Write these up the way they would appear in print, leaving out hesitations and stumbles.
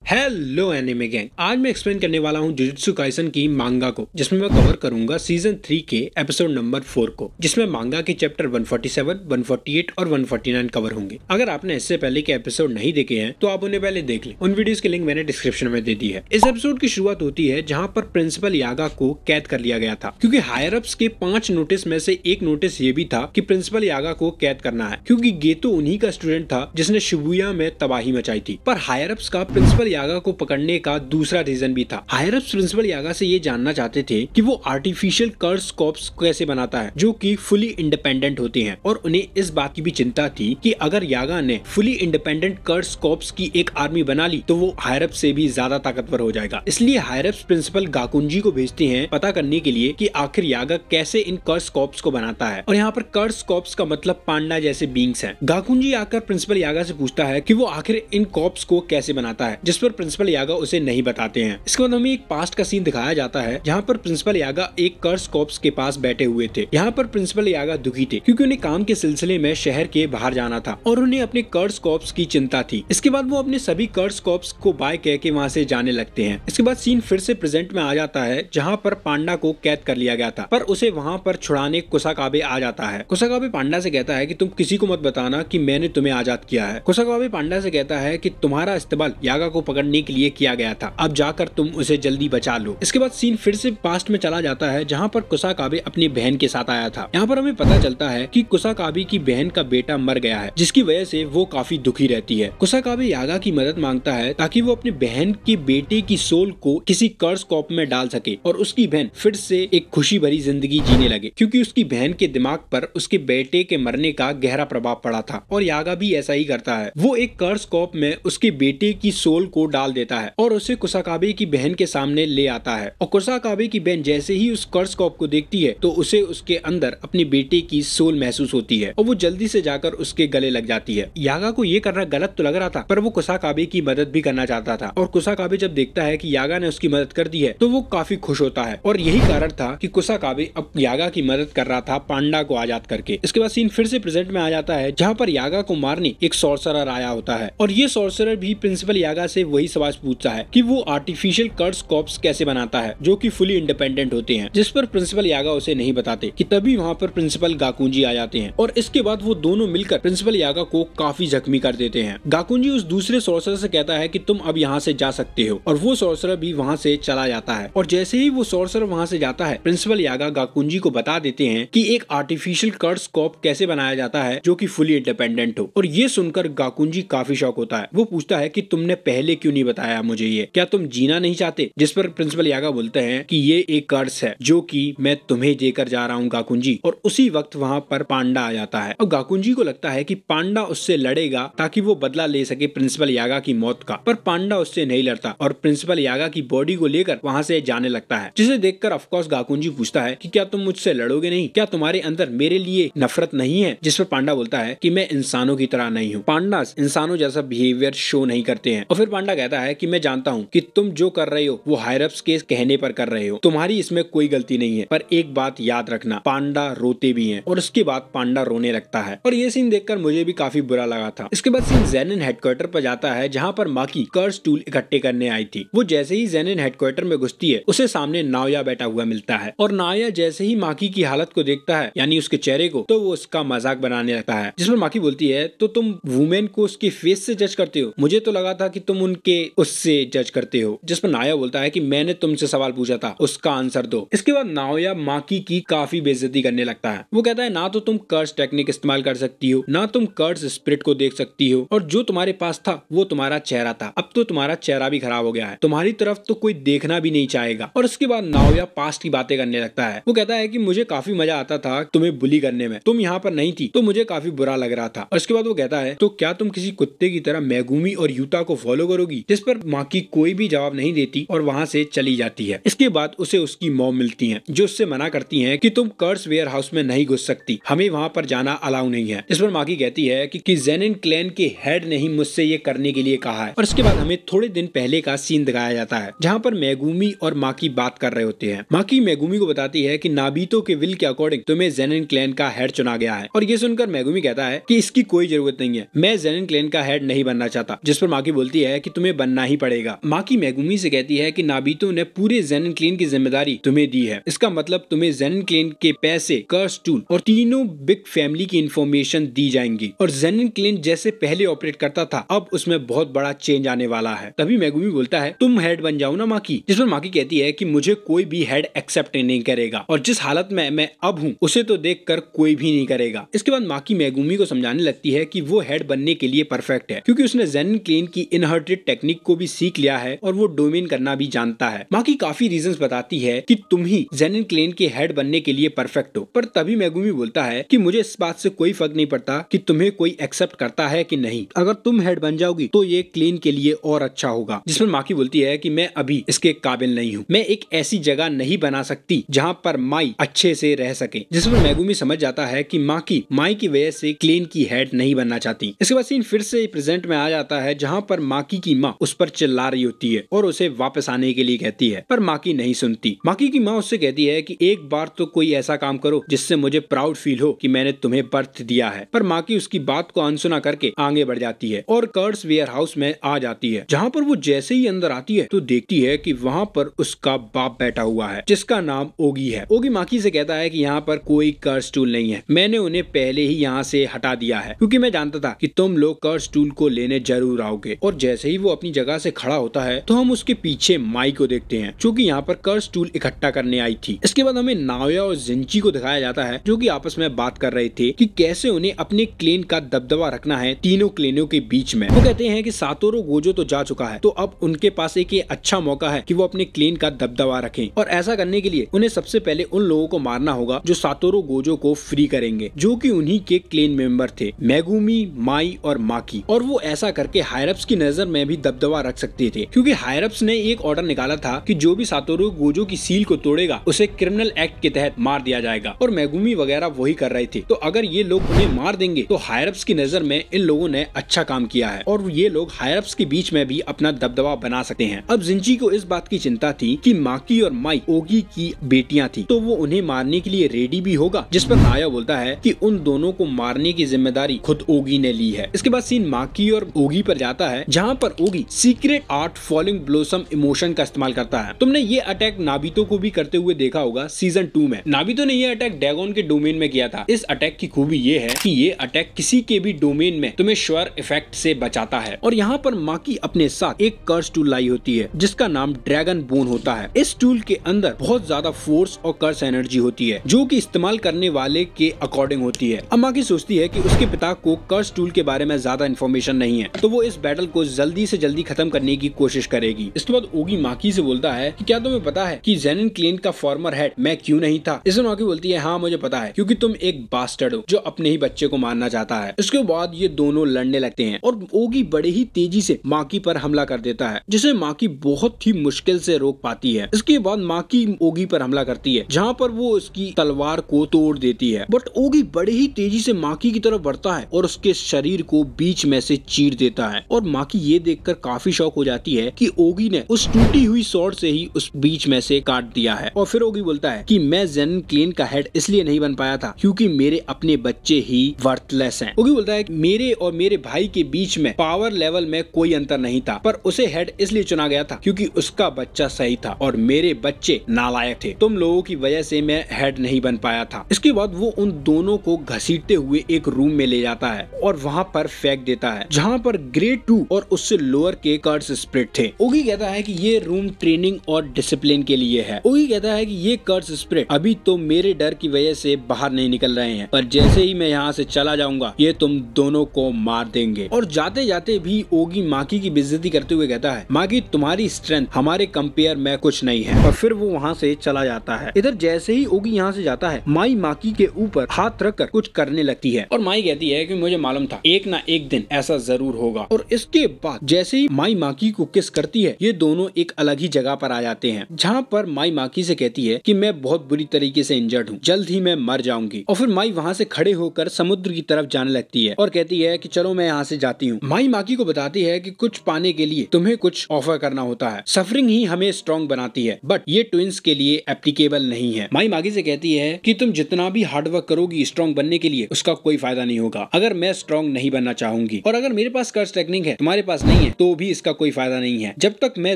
Hello anime gang, आज मैं explain करने वाला हूँ जुजुत्सु काइसन की मांगा को, जिसमें मैं कवर करूंगा सीजन 3 के एपिसोड नंबर 4 को, जिसमें मांगा के चैप्टर 147, 148 और 149 कवर होंगे। अगर आपने इससे पहले के एपिसोड नहीं देखे हैं तो आप उन्हें पहले देख लें। उन वीडियोस की लिंक मैंने डिस्क्रिप्शन में दे दी है। इस एपिसोड की शुरुआत होती है जहाँ पर प्रिंसिपल यागा को कैद कर लिया गया था, क्योंकि हायर अप्स के 5 नोटिस में से एक नोटिस ये भी था कि प्रिंसिपल यागा को कैद करना है, क्योंकि गेतो उन्हीं का स्टूडेंट था जिसने शिबुया में तबाही मचाई थी। पर हायर अप्स का प्रिंसिपल यागा को पकड़ने का दूसरा रीजन भी था। हायर अप्स प्रिंसिपल यागा से ये जानना चाहते थे कि वो आर्टिफिशियल कर्स कॉप्स कैसे बनाता है जो कि फुली इंडिपेंडेंट होते हैं, और उन्हें इस बात की भी चिंता थी कि अगर यागा ने फुली इंडिपेंडेंट कर्स कॉप्स की एक आर्मी बना ली तो वो हायर अप्स से भी ज्यादा ताकतवर हो जाएगा। इसलिए हायर अप्स प्रिंसिपल गाकुंजी को भेजते हैं पता करने के लिए कि आखिर यागा कैसे इन कर्स कॉप्स को बनाता है। और यहाँ पर कर्स कॉप्स का मतलब पांडा जैसे बींग्स हैं। गाकुंजी आकर प्रिंसिपल यागा से पूछता है कि वो आखिर इन कॉप्स को कैसे बनाता है, जिस पर प्रिंसिपल यागा उसे नहीं बताते हैं। इसके बाद हमें एक पास्ट का सीन दिखाया जाता है जहाँ पर प्रिंसिपल यागा एक कर्स कॉप्स के पास बैठे हुए थे। यहाँ पर प्रिंसिपल यागा दुखी थे क्योंकि उन्हें काम के सिलसिले में शहर के बाहर जाना था और उन्हें अपने कर्स कॉप्स की चिंता थी। इसके बाद वो अपने सभी कर्स कॉप्स को बाय कह के वहाँ से जाने लगते हैं। इसके बाद सीन फिर से प्रेजेंट में आ जाता है जहाँ पर पांडा को कैद कर लिया गया था, पर उसे वहाँ पर छुड़ाने कुसाकाबे आ जाता है। कुसाकाबे पांडा से कहता है कि तुम किसी को मत बताना कि मैंने तुम्हें आजाद किया है। कुसाकाबे पांडा से कहता है कि तुम्हारा इस्तेमाल यागा को पकड़ने के लिए किया गया था, अब जाकर तुम उसे जल्दी बचा लो। इसके बाद सीन फिर से पास्ट में चला जाता है जहाँ पर कुसाकाबे अपनी बहन के साथ आया था। यहाँ पर हमें पता चलता है कि कुसाकाबे की बहन का बेटा मर गया है, जिसकी वजह से वो काफी दुखी रहती है। कुसाकाबे यागा की मदद मांगता है ताकि वो अपनी बहन के बेटे की सोल को किसी कर्स कॉप में डाल सके और उसकी बहन फिर से एक खुशी भरी जिंदगी जीने लगे, क्योंकि उसकी बहन के दिमाग पर उसके बेटे के मरने का गहरा प्रभाव पड़ा था। और यागा भी ऐसा ही करता है, वो एक कर्स कॉप में उसके बेटे की सोल को डाल देता है और उसे कुसाकाबे की बहन के सामने ले आता है। और कुसाकाबे की बहन जैसे ही उस कर्स कॉप को देखती है तो उसे उसके अंदर अपने बेटे की सोल महसूस होती है और वो जल्दी से जाकर उसके गले लग जाती है। यागा को ये करना गलत तो लग रहा था, पर वो कुसाकाबे की मदद भी करना चाहता था। और कुसाकाबे जब देखता है कि यागा ने उसकी मदद कर दी है तो वो काफी खुश होता है, और यही कारण था कि कुसाकाबे अब यागा की मदद कर रहा था पांडा को आजाद करके। इसके बाद सीन फिर से प्रेजेंट में आ जाता है जहाँ पर यागा को मारने एक सॉर्सरर आया होता है, और ये सॉर्सरर भी प्रिंसिपल यागा से वही सवाल पूछता है कि वो आर्टिफिशियल कर्स कॉप्स कैसे बनाता है जो कि फुली इंडिपेंडेंट होते हैं, जिस पर प्रिंसिपल यागा उसे नहीं बताते कि तभी वहाँ पर प्रिंसिपल गाकुंजी आ जाते हैं। और इसके बाद वो दोनों मिलकर प्रिंसिपल यागा को काफी जख्मी कर देते हैं। गाकुंजी उस दूसरे सॉर्सरर से कहता है कि तुम अब यहाँ से जा सकते हो, और वो सॉर्सरर भी वहाँ से चला जाता है। और जैसे ही वो सॉर्सरर वहाँ से जाता है, प्रिंसिपल यागा गाकुंजी को बता देते हैं कि एक आर्टिफिशियल कर्स कॉप कैसे बनाया जाता है जो कि फुली इंडिपेंडेंट हो। और ये सुनकर गाकुंजी काफी शॉक होता है। वो पूछता है कि तुमने पहले क्यों नहीं बताया मुझे ये, क्या तुम जीना नहीं चाहते? जिस पर प्रिंसिपल यागा बोलते हैं कि ये एक कर्स है जो कि मैं तुम्हें देकर जा रहा हूँ गाकुंजी। और उसी वक्त वहाँ पर पांडा आ जाता है, और गाकुंजी को लगता है कि पांडा उससे लड़ेगा ताकि वो बदला ले सके प्रिंसिपल यागा की मौत का, पर पांडा उससे नहीं लड़ता और प्रिंसिपल यागा की बॉडी को लेकर वहाँ से जाने लगता है। जिसे देखकर ऑफकोर्स गाकुंजी पूछता है कि क्या तुम मुझसे लड़ोगे नहीं, क्या तुम्हारे अंदर मेरे लिए नफरत नहीं है? जिस पर पांडा बोलता है कि मैं इंसानों की तरह नहीं हूँ, पांडा इंसानों जैसा बिहेवियर शो नहीं करते हैं। और फिर पांडा कहता है कि मैं जानता हूँ कि तुम जो कर रहे हो वो हायर अप्स के कहने पर कर रहे हो, तुम्हारी इसमें कोई गलती नहीं है, पर एक बात याद रखना, पांडा रोते भी हैं। और उसके बाद पांडा रोने लगता है, और ये सीन देखकर मुझे भी काफी बुरा लगा था। इसके बाद सीन ज़ेनिन हेडक्वार्टर पर जाता है जहाँ पर माकी कर्स टूल इकट्ठे करने आई थी। वो जैसे ही ज़ेनिन हेडक्वार्टर में घुसती है उसे सामने नाओया बैठा हुआ मिलता है, और नाओया जैसे ही माकी की हालत को देखता है, यानी उसके चेहरे को, तो वो उसका मजाक बनाने लगता है। जिस पर माकी बोलती है तो तुम वुमेन को उसके फेस से जज करते हो, मुझे तो लगा था कि तुम उनके उससे जज करते हो। जिस पर नाओया बोलता है कि मैंने तुमसे सवाल पूछा था, उसका आंसर दो। इसके बाद नाओया माकी की काफी बेइज्जती करने लगता है। वो कहता है ना तो तुम कर्स टेक्निक इस्तेमाल कर सकती हो, ना तुम कर्स स्पिरिट को देख सकती हो, और जो तुम्हारे पास था वो तुम्हारा चेहरा था, अब तो तुम्हारा चेहरा भी खराब हो गया है, तुम्हारी तरफ तो कोई देखना भी नहीं चाहेगा। और उसके बाद नाओया पास्ट की बातें करने लगता है। वो कहता है कि मुझे काफी मजा आता था तुम्हें बुली करने में, तुम यहाँ पर नहीं थी तो मुझे काफी बुरा लग रहा था। और इसके बाद वो कहता है तो क्या तुम किसी कुत्ते की तरह मेगुमी और यूता को फॉलो करोगी? जिस पर माकी कोई भी जवाब नहीं देती और वहाँ से चली जाती है। इसके बाद उसे उसकी मॉम मिलती है जो उससे मना करती है कि तुम कर्स वेयर हाउस में नहीं घुस सकती, हमें वहाँ पर जाना अलाउ नहीं है। इस पर माकी कहती है कि ज़ेनिन क्लैन के हेड ने ही मुझसे ये करने के लिए कहा है। और इसके बाद हमें थोड़े दिन पहले का सीन दिखाया जाता है जहाँ पर मेगुमी और माकी बात कर रहे होते हैं। माकी मेगुमी को बताती है कि नाबीतो के विल के अकॉर्डिंग तुम्हें ज़ेनिन क्लैन का हेड चुना गया है। और ये सुनकर मेगुमी कहता है कि इसकी कोई जरूरत नहीं है, मैं ज़ेनिन क्लैन का हेड नहीं बनना चाहता। जिस पर माकी बोलती है कि तुम्हें बनना ही पड़ेगा। माकी मेगुमी से कहती है कि नाबितो ने पूरे ज़ेनिन क्लेन की जिम्मेदारी तुम्हें दी है, इसका मतलब तुम्हें ज़ेनिन क्लेन के पैसे, कर्स टूल और तीनों बिग फैमिली की इंफॉर्मेशन दी जाएंगी। और ज़ेनिन क्लेन जैसे पहले ऑपरेट करता था अब उसमें बहुत बड़ा चेंज आने वाला है। तभी मेगुमी बोलता है तुम हेड बन जाओ ना माकी, जिस पर माकी कहती है कि मुझे कोई भी हेड एक्सेप्ट नहीं करेगा और जिस हालत में मैं अब हूँ उसे तो देखकर कोई भी नहीं करेगा। इसके बाद माकी मेगुमी को समझाने लगती है कि वो हेड बनने के लिए परफेक्ट है क्योंकि उसने ज़ेनिन क्लेन की इनहर्टेड टेक्निक को भी सीख लिया है और वो डोमेन करना भी जानता है। माकी काफी रीजंस बताती है कि तुम ही ज़ेनिन क्लेन के हेड बनने के लिए परफेक्ट हो, पर तभी मेगुमी बोलता है कि मुझे इस बात से कोई फर्क नहीं पड़ता कि तुम्हें कोई एक्सेप्ट करता है कि नहीं, अगर तुम हेड बन जाओगी तो ये क्लेन के लिए और अच्छा होगा। जिसमें माकी बोलती है कि मैं अभी इसके काबिल नहीं हूँ, मैं एक ऐसी जगह नहीं बना सकती जहाँ पर माई अच्छे से रह सके। जिसमें मेगुमी समझ जाता है कि माकी माई की वजह से क्लेन की हेड नहीं बनना चाहती। इसके बाद सीन फिर से प्रेजेंट में आ जाता है जहाँ पर माकी की माँ उस पर चिल्ला रही होती है और उसे वापस आने के लिए कहती है, पर माकी नहीं सुनती। माकी की माँ उससे कहती है कि एक बार तो कोई ऐसा काम करो जिससे मुझे प्राउड फील हो कि मैंने तुम्हें बर्थ दिया है, पर माकी उसकी बात को अनसुना करके आगे बढ़ जाती है और कर्स वेयर हाउस में आ जाती है। जहाँ पर वो जैसे ही अंदर आती है तो देखती है कि वहाँ पर उसका बाप बैठा हुआ है जिसका नाम ओगी है। ओगी माकी से कहता है कि यहाँ पर कोई कर्स टूल नहीं है, मैंने उन्हें पहले ही यहाँ से हटा दिया है क्योंकि मैं जानता था कि तुम लोग कर्स टूल को लेने जरूर आओगे। और जैसे ही वो अपनी जगह से खड़ा होता है तो हम उसके पीछे माई को देखते हैं जो कि यहाँ पर कर्स टूल इकट्ठा करने आई थी। इसके बाद हमें नाओया और जिंची को दिखाया जाता है जो कि आपस में बात कर रहे थे कि कैसे उन्हें अपने क्लेन का दबदबा रखना है तीनों क्लेनों के बीच में। वो कहते हैं कि सातोरू गोजो तो जा चुका है तो अब उनके पास एक अच्छा मौका है कि वो अपने क्लेन का दबदबा रखें और ऐसा करने के लिए उन्हें सबसे पहले उन लोगों को मारना होगा जो सातोरू गोजो को फ्री करेंगे, जो कि उन्हीं के क्लेन मेंबर थे, मेगुमी, माई और माकी। और वो ऐसा करके हायरप्स की नजर में भी दबदबा रख सकते थे क्योंकि हायरप्स ने एक ऑर्डर निकाला था कि जो भी सातोरू गोजो की सील को तोड़ेगा उसे क्रिमिनल एक्ट के तहत मार दिया जाएगा और मेगुमी वगैरह वही कर रहे थे। तो अगर ये लोग उन्हें मार देंगे तो हायरप्स की नजर में इन लोगों ने अच्छा काम किया है और ये लोग हायरप्स के बीच में भी अपना दबदबा बना सकते हैं। अब जिंची को इस बात की चिंता थी कि माकी और माई ओगी की बेटियां थी तो वो उन्हें मारने के लिए रेडी भी होगा, जिस पर नाया बोलता है कि उन दोनों को मारने की जिम्मेदारी खुद ओगी ने ली है। इसके बाद सीन माकी और ओगी पर जाता है जहाँ पर ओगी secret art falling blossom emotion का इस्तेमाल करता है। तुमने ये अटैक नाबितो को भी करते हुए देखा होगा सीजन 2 में। नाबितो ने ये अटैक डैगोन के डोमेन में किया था। इस अटैक की खूबी ये है कि ये अटैक किसी के भी डोमेन में तुम्हें श्योर इफेक्ट से बचाता है। और यहाँ पर माकी अपने साथ एक कर्स टूल लाई होती है जिसका नाम ड्रैगन बोन होता है। इस टूल के अंदर बहुत ज्यादा फोर्स और कर्स एनर्जी होती है जो कि इस्तेमाल करने वाले के अकॉर्डिंग होती है। अब माकी सोचती है कि उसके पिता को कर्स टूल के बारे में ज्यादा इन्फॉर्मेशन नहीं है तो वो इस बैटल को जल्दी से जल्दी खत्म करने की कोशिश करेगी। इसके बाद ओगी माकी से बोलता है कि क्या तुम्हें पता है कि ज़ेनिन क्लेन का फॉर्मर हेड मैं क्यों नहीं था? इसमें माकी बोलती है हाँ मुझे पता है क्योंकि तुम एक बास्टर्ड हो जो अपने ही बच्चे को मारना चाहता है। इसके बाद ये दोनों लड़ने लगते हैं और ओगी बड़े ही तेजी से माकी पर हमला कर देता है जिसे माकी बहुत ही मुश्किल से रोक पाती है। इसके बाद माकी ओगी पर हमला करती है जहाँ पर वो उसकी तलवार को तोड़ देती है, बट ओगी बड़े ही तेजी से माकी की तरफ बढ़ता है और उसके शरीर को बीच में से चीर देता है। और माकी ये देखकर काफी शॉक हो जाती है कि ओगी ने उस टूटी हुई स्वॉर्ड से ही उस बीच में से काट दिया है। और फिर ओगी बोलता है कि मैं ज़ेनिन क्लेन का हेड इसलिए नहीं बन पाया था क्योंकि मेरे अपने बच्चे ही वर्थलेस हैं। ओगी बोलता है कि मेरे और मेरे भाई के बीच में पावर लेवल में कोई अंतर नहीं था, पर उसे हेड इसलिए चुना गया था क्योंकि उसका बच्चा सही था और मेरे बच्चे नालायक थे। तुम लोगों की वजह से मैं हेड नहीं बन पाया था। इसके बाद वो उन दोनों को घसीटते हुए एक रूम में ले जाता है और वहाँ पर फेंक देता है जहाँ पर ग्रेड 2 और उससे लोअर के कर्स स्पिरिट थे। ओगी कहता है कि ये रूम ट्रेनिंग और डिसिप्लिन के लिए है। ओगी कहता है कि ये कर्स स्पिरिट अभी तो मेरे डर की वजह से बाहर नहीं निकल रहे हैं, पर जैसे ही मैं यहाँ से चला जाऊंगा ये तुम दोनों को मार देंगे। और जाते जाते भी ओगी माकी की बेइज्जती करते हुए कहता है माकी तुम्हारी स्ट्रेंथ हमारे कंपेयर में कुछ नहीं है, और फिर वो वहाँ से चला जाता है। इधर जैसे ही ओगी यहाँ से जाता है माई माकी के ऊपर हाथ रखकर कुछ करने लगती है और माई कहती है कि मुझे मालूम था एक ना एक दिन ऐसा जरूर होगा। और इसके बाद जैसे ही माई माकी को किस करती है ये दोनों एक अलग ही जगह पर आ जाते हैं जहाँ पर माई माकी से कहती है कि मैं बहुत बुरी तरीके से इंजर्ड हूँ, जल्द ही मैं मर जाऊंगी। और फिर माई वहाँ से खड़े होकर समुद्र की तरफ जाने लगती है और कहती है कि चलो मैं यहाँ से जाती हूँ। माई माकी को बताती है कि कुछ पाने के लिए तुम्हें कुछ ऑफर करना होता है, सफरिंग ही हमें स्ट्रॉन्ग बनाती है, बट ये ट्विंस के लिए एप्लीकेबल नहीं है। माई माकी से कहती है कि तुम जितना भी हार्डवर्क करोगी स्ट्रॉन्ग बनने के लिए उसका कोई फायदा नहीं होगा अगर मैं स्ट्रॉन्ग नहीं बनना चाहूंगी, और अगर मेरे पास कर्स टेक्निक है तुम्हारे पास नहीं है है तो भी इसका कोई फायदा नहीं है। जब तक मैं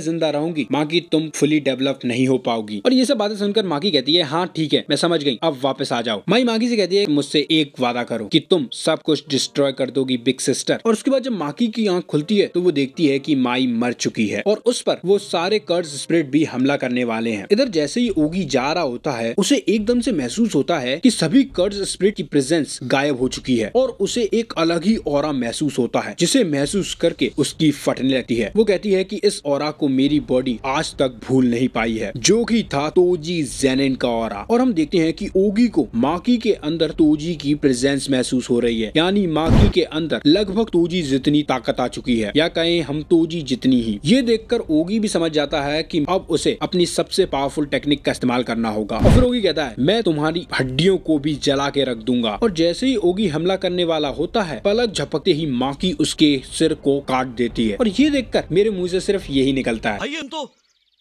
जिंदा रहूंगी माकी तुम फुली डेवलप नहीं हो पाओगी। और ये सब बातें सुनकर माकी कहती है हाँ ठीक है मैं समझ गई, अब वापस आ जाओ। माई माकी से कहती है मुझसे एक वादा करो कि तुम सब कुछ डिस्ट्रॉय कर दोगी बिग सिस्टर। और उसके बाद जब माकी की आंख खुलती है तो वो देखती है कि माई मर चुकी है और उस पर वो सारे कर्ज स्पिरिट भी हमला करने वाले हैं। इधर जैसे ही ओगी जा रहा होता है उसे एकदम से महसूस होता है कि सभी कर्ज स्पिरिट की प्रेजेंस गायब हो चुकी है और उसे एक अलग ही ऑरा महसूस होता है, जिसे महसूस करके उसकी फटने लगती है। वो कहती है कि इस ऑरा को मेरी बॉडी आज तक भूल नहीं पाई है, जो कि था तोजी ज़ेनिन का ऑरा। और हम देखते हैं कि ओगी को माकी के अंदर तोजी की प्रेजेंस महसूस हो रही है, यानी माकी के अंदर लगभग तोजी जितनी ताकत आ चुकी है, या कहें हम तोजी जितनी ही। ये देखकर ओगी भी समझ जाता है कि अब उसे अपनी सबसे पावरफुल टेक्निक का इस्तेमाल करना होगा। और फिर ओगी कहता है मैं तुम्हारी हड्डियों को भी जला के रख दूंगा। और जैसे ही ओगी हमला करने वाला होता है पलक झपकते ही माकी उसके सिर को काट देती है। और ये देखकर मेरे मुंह से सिर्फ यही निकलता है भाई हम तो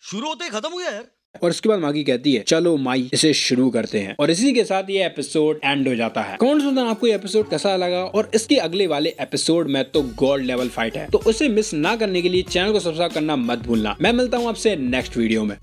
शुरू होते ही खत्म हो गया यार। और इसके बाद मागी कहती है चलो माई इसे शुरू करते हैं। और इसी के साथ ये एपिसोड एंड हो जाता है। कौन सा आपको ये एपिसोड कैसा लगा और इसके अगले वाले एपिसोड में तो गोल्ड लेवल फाइट है, तो उसे मिस ना करने के लिए चैनल को सब्सक्राइब करना मत भूलना। मैं मिलता हूँ आपसे नेक्स्ट वीडियो में।